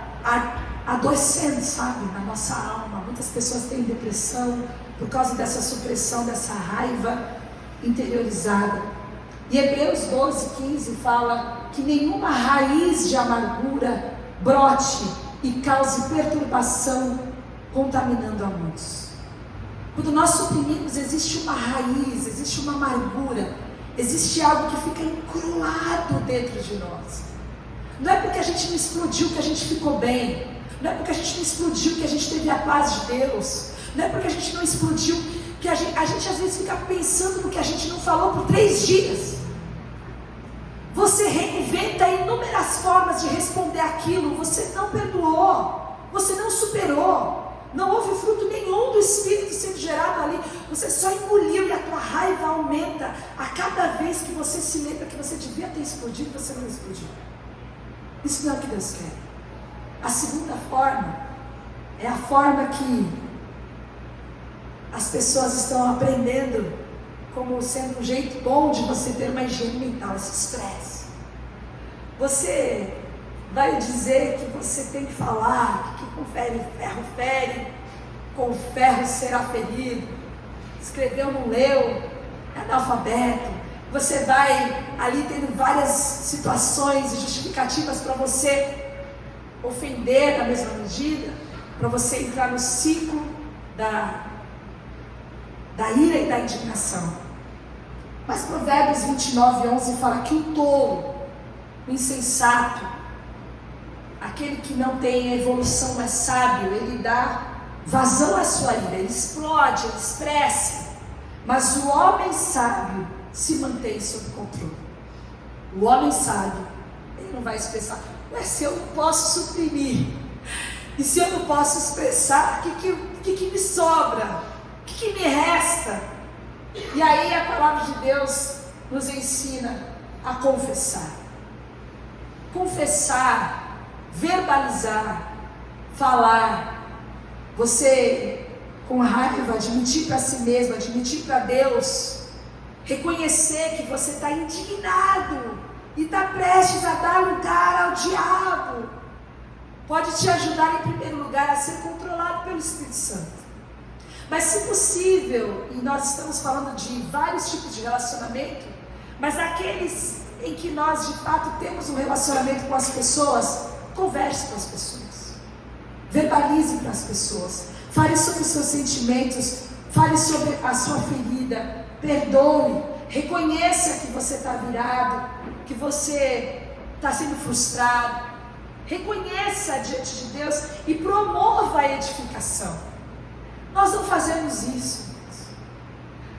Speaker 1: adoecendo, sabe, na nossa alma. Muitas pessoas têm depressão por causa dessa supressão, dessa raiva interiorizada. E Hebreus 12:15 fala que nenhuma raiz de amargura brote e cause perturbação, contaminando a muitos. Quando nós suprimimos, existe uma raiz, existe uma amargura, existe algo que fica encruado dentro de nós. Não é porque a gente não explodiu que a gente ficou bem, não é porque a gente não explodiu que a gente teve a paz de Deus, não é porque a gente não explodiu que a gente às vezes fica pensando no que a gente não falou por 3 dias. Você reinventa inúmeras formas de responder aquilo. Você não perdoou, você não superou, não houve fruto nenhum do Espírito sendo gerado ali. Você só engoliu, e a tua raiva aumenta a cada vez que você se lembra que você devia ter explodido, você não explodiu. Isso não é o que Deus quer. A segunda forma é a forma que as pessoas estão aprendendo como sendo um jeito bom de você ter uma higiene mental, esse estresse. Você vai dizer que você tem que falar que com ferro fere, com ferro será ferido. Escreveu, não leu, é analfabeto. Você vai ali tendo várias situações e justificativas para você ofender na mesma medida, para você entrar no ciclo da ira e da indignação. Mas Provérbios 29:11 fala que o tolo, o insensato, aquele que não tem a evolução mais sábio, ele dá vazão à sua ira, ele explode, ele expressa. Mas o homem sábio se mantém sob controle. O homem sábio, ele não vai expressar. Mas se eu não posso suprimir, e se eu não posso expressar, o que me sobra? O que me resta? E aí a palavra de Deus nos ensina a confessar. Confessar, verbalizar, falar. Você, com raiva, admitir para si mesmo, admitir para Deus, reconhecer que você está indignado e está prestes a dar lugar ao diabo, pode te ajudar em primeiro lugar a ser controlado pelo Espírito Santo. Mas se possível, e nós estamos falando de vários tipos de relacionamento, mas aqueles em que nós de fato temos um relacionamento com as pessoas, converse com as pessoas, verbalize para as pessoas, fale sobre os seus sentimentos, fale sobre a sua ferida, perdoe, reconheça que você está virado, que você está sendo frustrado, reconheça diante de Deus e promova a edificação. Nós não fazemos isso.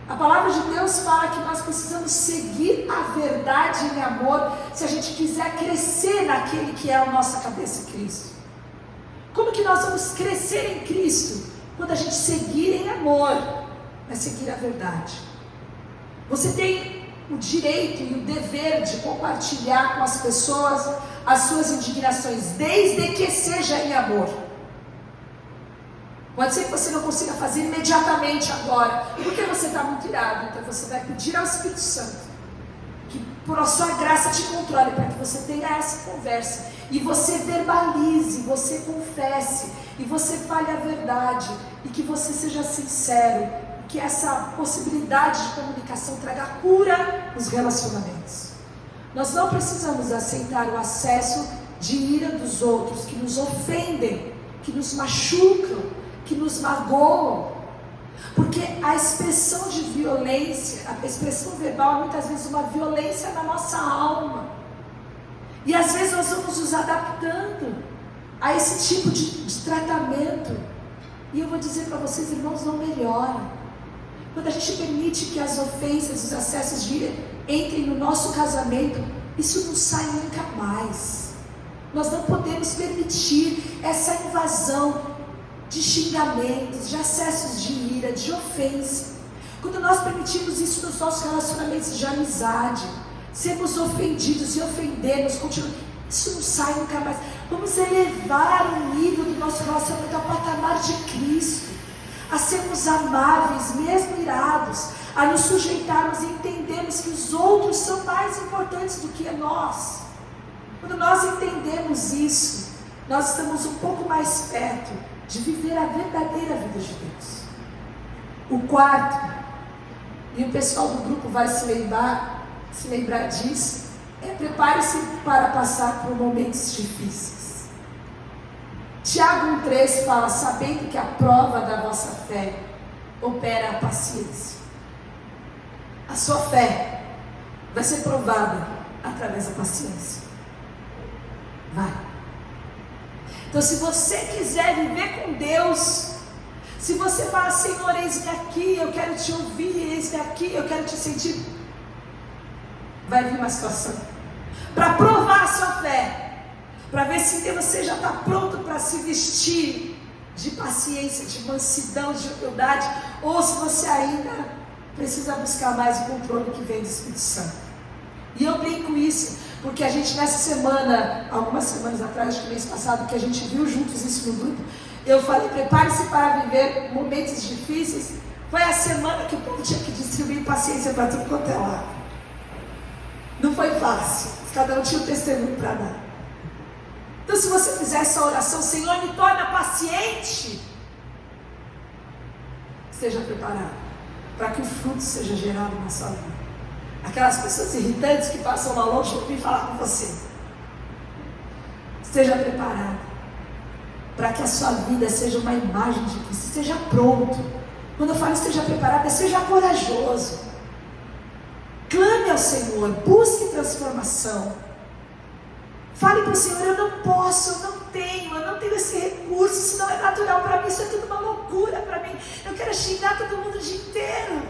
Speaker 1: A palavra de Deus fala que nós precisamos seguir a verdade em amor, se a gente quiser crescer naquele que é a nossa cabeça, Cristo. Como que nós vamos crescer em Cristo? Quando a gente seguir em amor, mas seguir a verdade. Você tem o direito e o dever de compartilhar com as pessoas as suas indignações, desde que seja em amor. Pode ser que você não consiga fazer imediatamente agora, porque você está muito irado. Então você vai pedir ao Espírito Santo que por a sua graça te controle, para que você tenha essa conversa, e você verbalize, você confesse, e você fale a verdade, e que você seja sincero, que essa possibilidade de comunicação traga cura nos relacionamentos. Nós não precisamos aceitar o acesso de ira dos outros, que nos ofendem, que nos machucam, que nos magoam, porque a expressão de violência, a expressão verbal é muitas vezes uma violência na nossa alma, e às vezes nós vamos nos adaptando a esse tipo de tratamento, e eu vou dizer para vocês, irmãos, não melhora. Quando a gente permite que as ofensas, os acessos de ira entrem no nosso casamento, isso não sai nunca mais. Nós não podemos permitir essa invasão de xingamentos, de acessos de ira, de ofensa. Quando nós permitimos isso nos nossos relacionamentos de amizade, sermos ofendidos e ofendermos, isso não sai nunca mais. Vamos elevar o nível do nosso relacionamento ao patamar de Cristo, a sermos amáveis, mesmo irados, a nos sujeitarmos e entendermos que os outros são mais importantes do que nós. Quando nós entendemos isso, nós estamos um pouco mais perto de viver a verdadeira vida de Deus. O quarto, e o pessoal do grupo vai se lembrar disso, prepare-se para passar por momentos difíceis. Tiago 1,3 fala: sabendo que a prova da vossa fé opera a paciência. A sua fé vai ser provada através da paciência. Vai. Então, se você quiser viver com Deus, se você fala: Senhor, eis-me aqui, eu quero te ouvir, eis-me aqui, eu quero te sentir, vai vir uma situação para provar a sua fé, para ver se você já está pronto para se vestir de paciência, de mansidão, de humildade, ou se você ainda precisa buscar mais o controle que vem do Espírito Santo. E eu brinco isso, porque a gente nessa semana, algumas semanas atrás, acho que mês passado, que a gente viu juntos isso no grupo, eu falei: prepare-se para viver momentos difíceis. Foi a semana que o povo tinha que distribuir paciência para tudo quanto é lado. Não foi fácil, cada um tinha um testemunho para dar. Então, se você fizer essa oração: Senhor, me torna paciente, esteja preparado para que o fruto seja gerado na sua vida. Aquelas pessoas irritantes que passam lá longe vão vir falar com você. Esteja preparado para que a sua vida seja uma imagem de Cristo. Esteja pronto. Quando eu falo esteja preparado, seja corajoso. Clame ao Senhor, busque transformação. Fale para o Senhor, eu não posso, eu não tenho esse recurso, isso não é natural para mim, isso é tudo uma loucura para mim. Eu quero xingar todo mundo o dia inteiro.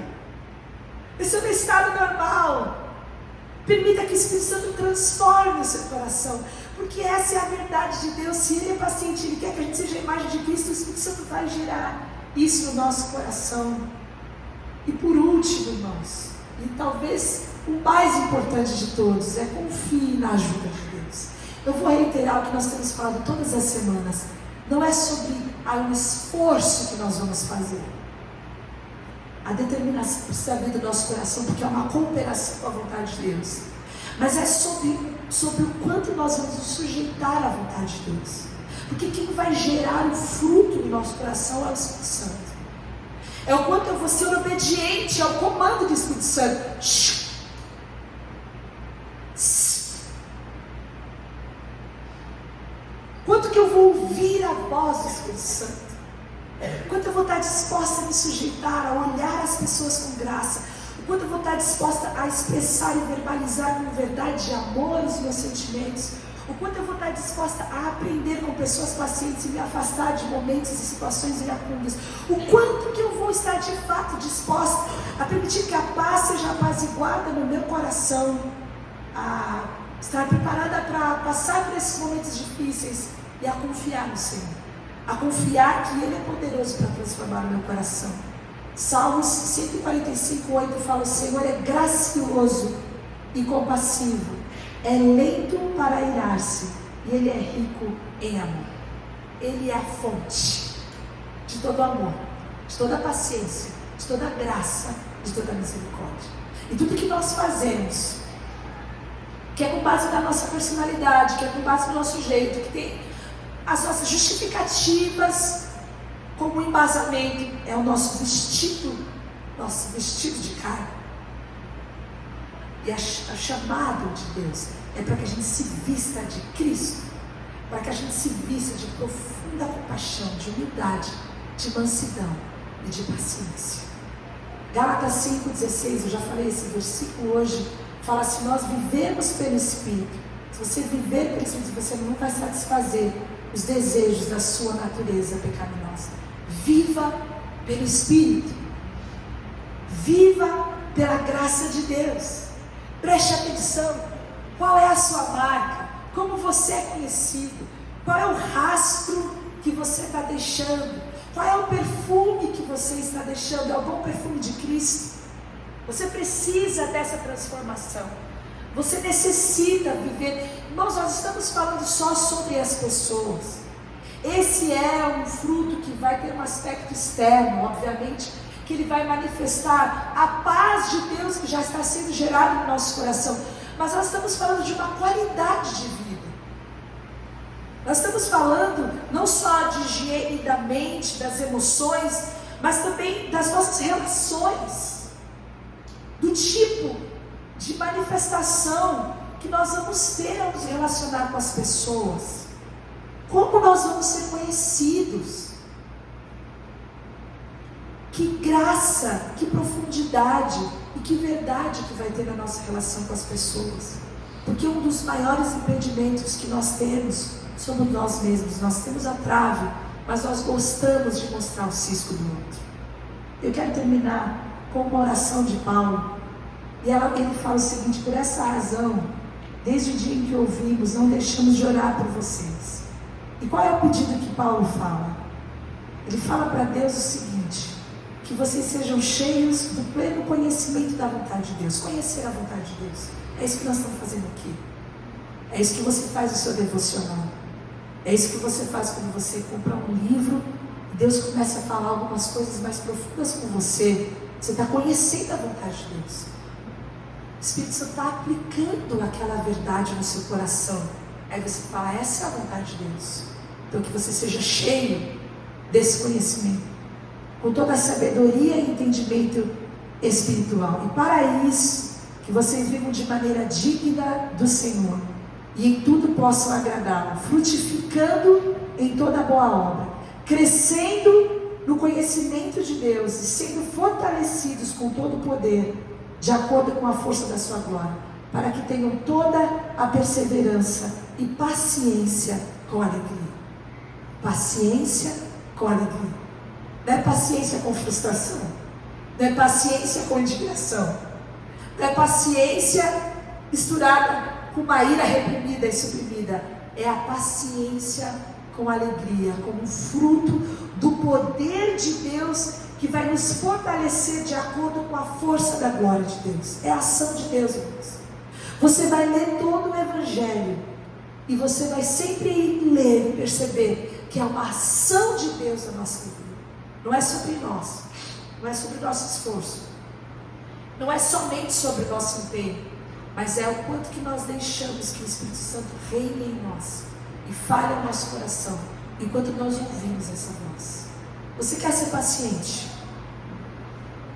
Speaker 1: Esse é o meu estado normal. Permita que o Espírito Santo transforme o seu coração, porque essa é a verdade de Deus. Se Ele é paciente, Ele quer que a gente seja a imagem de Cristo, o Espírito Santo vai gerar isso no nosso coração. E por último, irmãos, e talvez o mais importante de todos, é confie na ajuda de Deus. Eu vou reiterar o que nós temos falado todas as semanas. Não é sobre um esforço que nós vamos fazer. A determinação precisa vir do nosso coração, porque é uma cooperação com a vontade de Deus. Mas é sobre o quanto nós vamos nos sujeitar à vontade de Deus. Porque quem vai gerar o fruto do nosso coração é o Espírito Santo. É o quanto eu vou ser obediente ao comando do Espírito Santo. Quanto que eu vou ouvir a voz do Espírito Santo. Quanto eu vou estar disposta a me sujeitar, a olhar as pessoas com graça. O quanto eu vou estar disposta a expressar e verbalizar com verdade de amor os meus sentimentos. O quanto eu vou estar disposta a aprender com pessoas pacientes e me afastar de momentos e situações iracundas. O quanto que eu vou estar de fato disposta a permitir que a paz seja apaziguada no meu coração. A estar preparada para passar por esses momentos difíceis e a confiar no Senhor. A confiar que Ele é poderoso para transformar o meu coração. Salmos 145:8 fala: o Senhor é gracioso e compassivo, é lento para irar-se e Ele é rico em amor. Ele é a fonte de todo amor, de toda paciência, de toda graça, de toda misericórdia. E tudo que nós fazemos, que é com base na nossa personalidade, que é com base no nosso jeito, que tem as nossas justificativas como embasamento, é o nosso vestido de carne. E o chamado de Deus é para que a gente se vista de Cristo, para que a gente se vista de profunda compaixão, de humildade, de mansidão e de paciência. Gálatas 5:16, eu já falei esse versículo hoje, fala: se nós vivemos pelo Espírito, se você viver pelo Espírito, você não vai satisfazer os desejos da sua natureza pecaminosa. Viva pelo Espírito. Viva pela graça de Deus. Preste atenção. Qual é a sua marca? Como você é conhecido? Qual é o rastro que você está deixando? Qual é o perfume que você está deixando? É o bom perfume de Cristo. Você precisa dessa transformação. Você necessita viver. Irmãos, nós estamos falando só sobre as pessoas. Esse é um fruto que vai ter um aspecto externo, obviamente, que ele vai manifestar a paz de Deus que já está sendo gerada no nosso coração. Mas nós estamos falando de uma qualidade de vida. Nós estamos falando não só de higiene da mente, das emoções, mas também das nossas relações, do tipo de manifestação que nós vamos ter ao nos relacionar com as pessoas. Como nós vamos ser conhecidos? Que graça, que profundidade e que verdade que vai ter na nossa relação com as pessoas. Porque um dos maiores impedimentos que nós temos somos nós mesmos. Nós temos a trave, mas nós gostamos de mostrar o cisco do outro. Eu quero terminar com uma oração de Paulo. E ele fala o seguinte: por essa razão, desde o dia em que ouvimos, não deixamos de orar por vocês. E qual é o pedido que Paulo fala? Ele fala para Deus o seguinte: que vocês sejam cheios do pleno conhecimento da vontade de Deus. Conhecer a vontade de Deus. É isso que nós estamos fazendo aqui. É isso que você faz no seu devocional. É isso que você faz quando você compra um livro e Deus começa a falar algumas coisas mais profundas com você. Você está conhecendo a vontade de Deus. O Espírito Santo está aplicando aquela verdade no seu coração. Aí você fala: essa é a vontade de Deus. Então que você seja cheio desse conhecimento, com toda a sabedoria e entendimento espiritual. E para isso, que vocês vivam de maneira digna do Senhor, e em tudo possam agradá-lo, frutificando em toda boa obra, crescendo no conhecimento de Deus e sendo fortalecidos com todo o poder, de acordo com a força da sua glória, para que tenham toda a perseverança e paciência com alegria. Paciência com alegria. Não é paciência com frustração, não é paciência com indignação, não é paciência misturada com uma ira reprimida e suprimida. É a paciência com alegria, como fruto do poder de Deus que vai nos fortalecer de acordo com a força da glória de Deus. É a ação de Deus, irmãos. Você vai ler todo o Evangelho e você vai sempre ler e perceber que é uma ação de Deus na nossa vida. Não é sobre nós, não é sobre o nosso esforço, não é somente sobre o nosso empenho, mas é o quanto que nós deixamos que o Espírito Santo reine em nós e fale ao nosso coração enquanto nós ouvimos essa voz. Você quer ser paciente?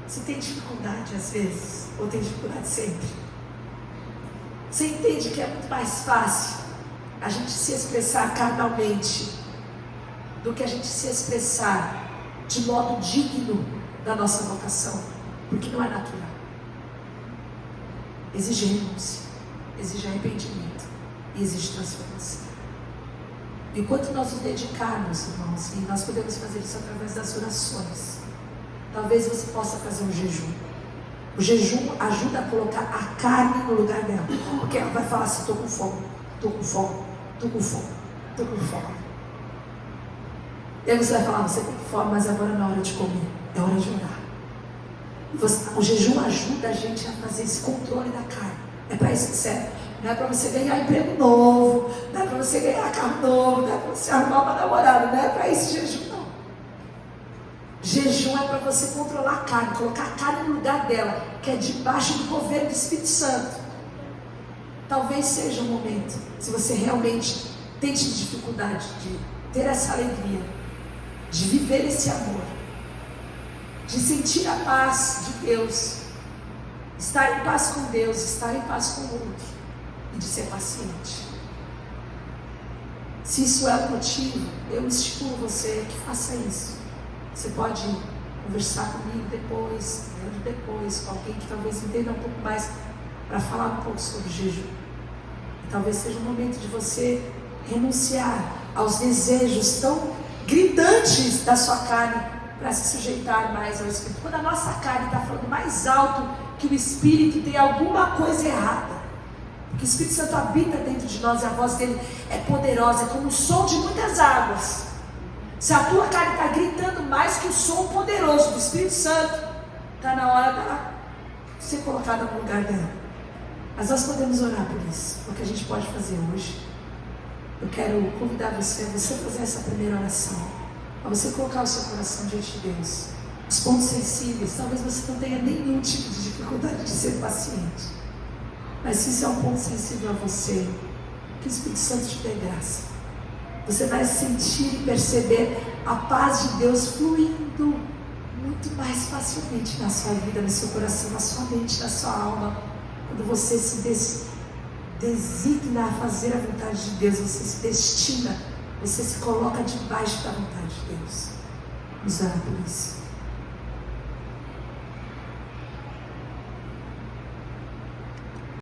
Speaker 1: Você tem dificuldade às vezes, ou tem dificuldade sempre? Você entende que é muito mais fácil a gente se expressar carnalmente do que a gente se expressar de modo digno da nossa vocação, porque não é natural. Exige renúncia, exige arrependimento e exige transformação. E enquanto nós nos dedicarmos, irmãos, e nós podemos fazer isso através das orações, talvez você possa fazer um jejum. O jejum ajuda a colocar a carne no lugar dela, porque ela vai falar assim: estou com fome, estou com fome, estou com fome, estou com fome. E aí você vai falar: você tem fome, mas agora não é hora de comer, é hora de orar. O jejum ajuda a gente a fazer esse controle da carne. É para isso que serve. Não é para você ganhar emprego novo, não é para você ganhar carro novo, não é para você arrumar uma namorada, não é para esse jejum, não. Jejum é para você controlar a carne, colocar a carne no lugar dela, que é debaixo do governo do Espírito Santo. Talvez seja o momento, se você realmente tem dificuldade de ter essa alegria, de viver esse amor, de sentir a paz de Deus, estar em paz com Deus, estar em paz com o outro, e de ser paciente. Se isso é o motivo, eu estimulo você que faça isso. Você pode conversar comigo depois, com alguém que talvez entenda um pouco mais, para falar um pouco sobre jejum. E talvez seja o momento de você renunciar aos desejos tão gritantes da sua carne, para se sujeitar mais ao Espírito. Quando a nossa carne está falando mais alto que o Espírito, tem alguma coisa errada. Porque o Espírito Santo habita dentro de nós e a voz dele é poderosa, é como o som de muitas águas. Se a tua carne está gritando mais que o som poderoso do Espírito Santo, está na hora de ser colocada no lugar dela. Mas nós podemos orar por isso. O que a gente pode fazer hoje, eu quero convidar você a fazer essa primeira oração, a você colocar o seu coração diante de Deus. Os pontos sensíveis, talvez você não tenha nenhum tipo de dificuldade de ser paciente, mas se isso é um ponto sensível a você, que o Espírito Santo te dê graça. Você vai sentir e perceber a paz de Deus fluindo muito mais facilmente na sua vida, no seu coração, na sua mente, na sua alma. Quando você se designa a fazer a vontade de Deus, você se destina, você se coloca debaixo da vontade de Deus. Vamos orar por isso.